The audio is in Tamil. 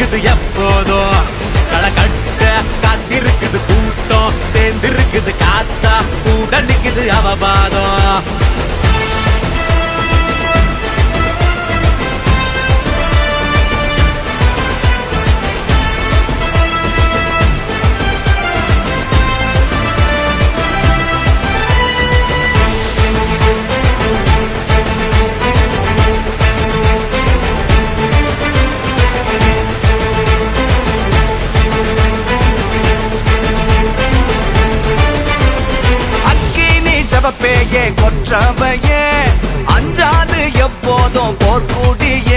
இருக்குது எப்போதும் களக்கட்ட காத்திருக்குது கூட்டம் சேர்ந்திருக்குது காத்தா கூட நிக்குது அவபாதம் பேயே கொற்றவையே அஞ்சாது எப்போதும் போர்க்குடியே